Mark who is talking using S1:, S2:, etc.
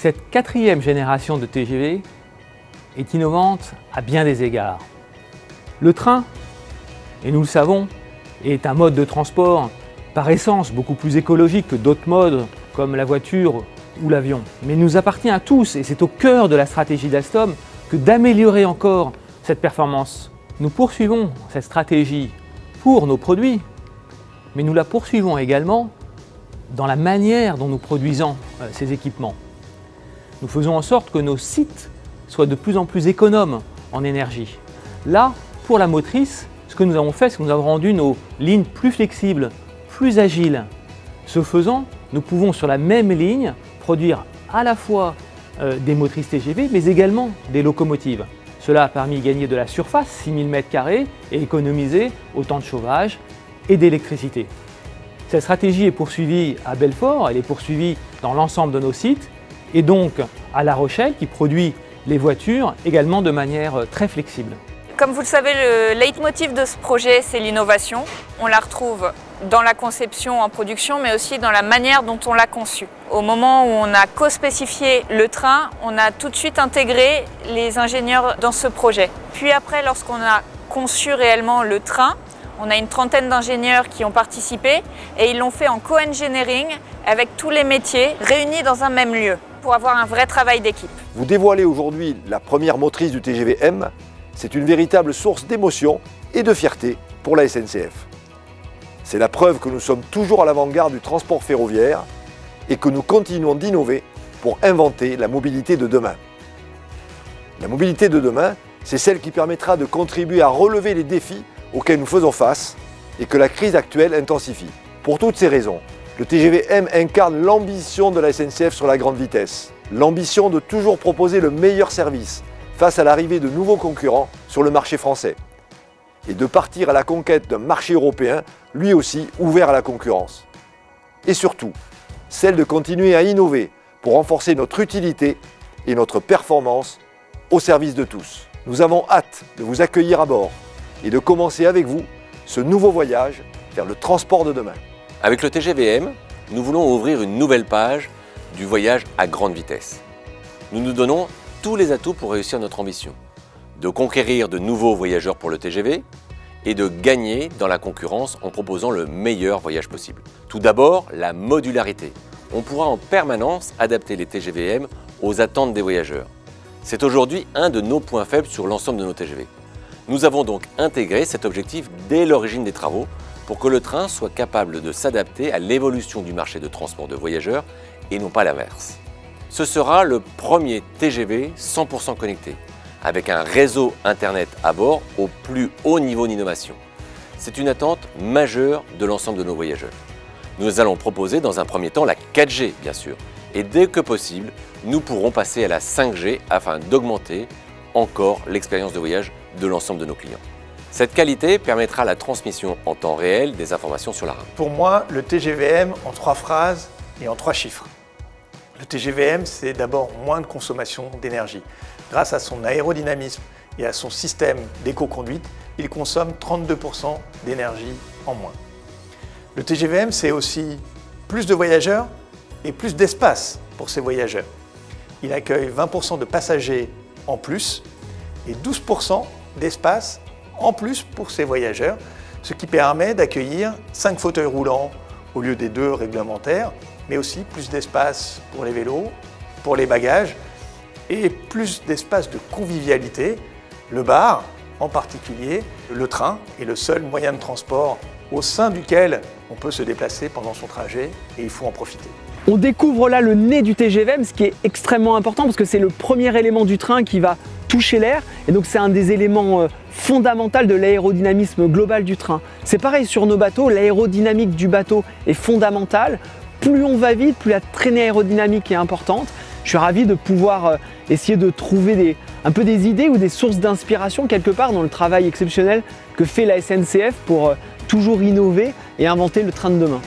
S1: Cette quatrième génération de TGV est innovante à bien des égards. Le train, et nous le savons, est un mode de transport par essence beaucoup plus écologique que d'autres modes comme la voiture ou l'avion. Mais il nous appartient à tous, et c'est au cœur de la stratégie d'Alstom, que d'améliorer encore cette performance. Nous poursuivons cette stratégie pour nos produits, mais nous la poursuivons également dans la manière dont nous produisons ces équipements. Nous faisons en sorte que nos sites soient de plus en plus économes en énergie. Là, pour la motrice, ce que nous avons fait, c'est que nous avons rendu nos lignes plus flexibles, plus agiles. Ce faisant, nous pouvons sur la même ligne produire à la fois des motrices TGV, mais également des locomotives. Cela a permis de gagner de la surface, 6000 m², et économiser autant de chauffage et d'électricité. Cette stratégie est poursuivie à Belfort, elle est poursuivie dans l'ensemble de nos sites, et donc à La Rochelle, qui produit les voitures également de manière très flexible.
S2: Comme vous le savez, le leitmotiv de ce projet, c'est l'innovation. On la retrouve dans la conception en production, mais aussi dans la manière dont on l'a conçu. Au moment où on a co-spécifié le train, on a tout de suite intégré les ingénieurs dans ce projet. Puis après, lorsqu'on a conçu réellement le train, on a une trentaine d'ingénieurs qui ont participé et ils l'ont fait en co-engineering avec tous les métiers réunis dans un même lieu pour avoir un vrai travail d'équipe.
S3: Vous dévoilez aujourd'hui la première motrice du TGV M. C'est une véritable source d'émotion et de fierté pour la SNCF. C'est la preuve que nous sommes toujours à l'avant-garde du transport ferroviaire et que nous continuons d'innover pour inventer la mobilité de demain. La mobilité de demain, c'est celle qui permettra de contribuer à relever les défis auxquels nous faisons face et que la crise actuelle intensifie. Pour toutes ces raisons, le TGV M incarne l'ambition de la SNCF sur la grande vitesse. L'ambition de toujours proposer le meilleur service face à l'arrivée de nouveaux concurrents sur le marché français et de partir à la conquête d'un marché européen, lui aussi ouvert à la concurrence. Et surtout, celle de continuer à innover pour renforcer notre utilité et notre performance au service de tous. Nous avons hâte de vous accueillir à bord et de commencer avec vous ce nouveau voyage vers le transport de demain.
S4: Avec le TGV M, nous voulons ouvrir une nouvelle page du voyage à grande vitesse. Nous nous donnons tous les atouts pour réussir notre ambition, de conquérir de nouveaux voyageurs pour le TGV et de gagner dans la concurrence en proposant le meilleur voyage possible. Tout d'abord, la modularité. On pourra en permanence adapter les TGV-M aux attentes des voyageurs. C'est aujourd'hui un de nos points faibles sur l'ensemble de nos TGV. Nous avons donc intégré cet objectif dès l'origine des travaux pour que le train soit capable de s'adapter à l'évolution du marché de transport de voyageurs et non pas l'inverse. Ce sera le premier TGV 100% connecté, avec un réseau Internet à bord au plus haut niveau d'innovation. C'est une attente majeure de l'ensemble de nos voyageurs. Nous allons proposer dans un premier temps la 4G, bien sûr, et dès que possible, nous pourrons passer à la 5G afin d'augmenter encore l'expérience de voyage de l'ensemble de nos clients. Cette qualité permettra la transmission en temps réel des informations sur la rame.
S5: Pour moi, le TGV-M en 3 phrases et en 3 chiffres. Le TGV-M, c'est d'abord moins de consommation d'énergie. Grâce à son aérodynamisme et à son système d'éco-conduite, il consomme 32% d'énergie en moins. Le TGV-M, c'est aussi plus de voyageurs et plus d'espace pour ces voyageurs. Il accueille 20% de passagers en plus et 12% d'espace en plus pour ces voyageurs, ce qui permet d'accueillir 5 fauteuils roulants au lieu des 2 réglementaires, mais aussi plus d'espace pour les vélos, pour les bagages et plus d'espace de convivialité. Le bar, en particulier, le train est le seul moyen de transport au sein duquel on peut se déplacer pendant son trajet et il faut en profiter.
S6: On découvre là le nez du TGV-M, ce qui est extrêmement important parce que c'est le premier élément du train qui va toucher l'air et donc c'est un des éléments fondamentaux de l'aérodynamisme global du train. C'est pareil sur nos bateaux, l'aérodynamique du bateau est fondamentale. Plus on va vite, plus la traînée aérodynamique est importante. Je suis ravi de pouvoir essayer de trouver un peu des idées ou des sources d'inspiration quelque part dans le travail exceptionnel que fait la SNCF pour toujours innover et inventer le train de demain.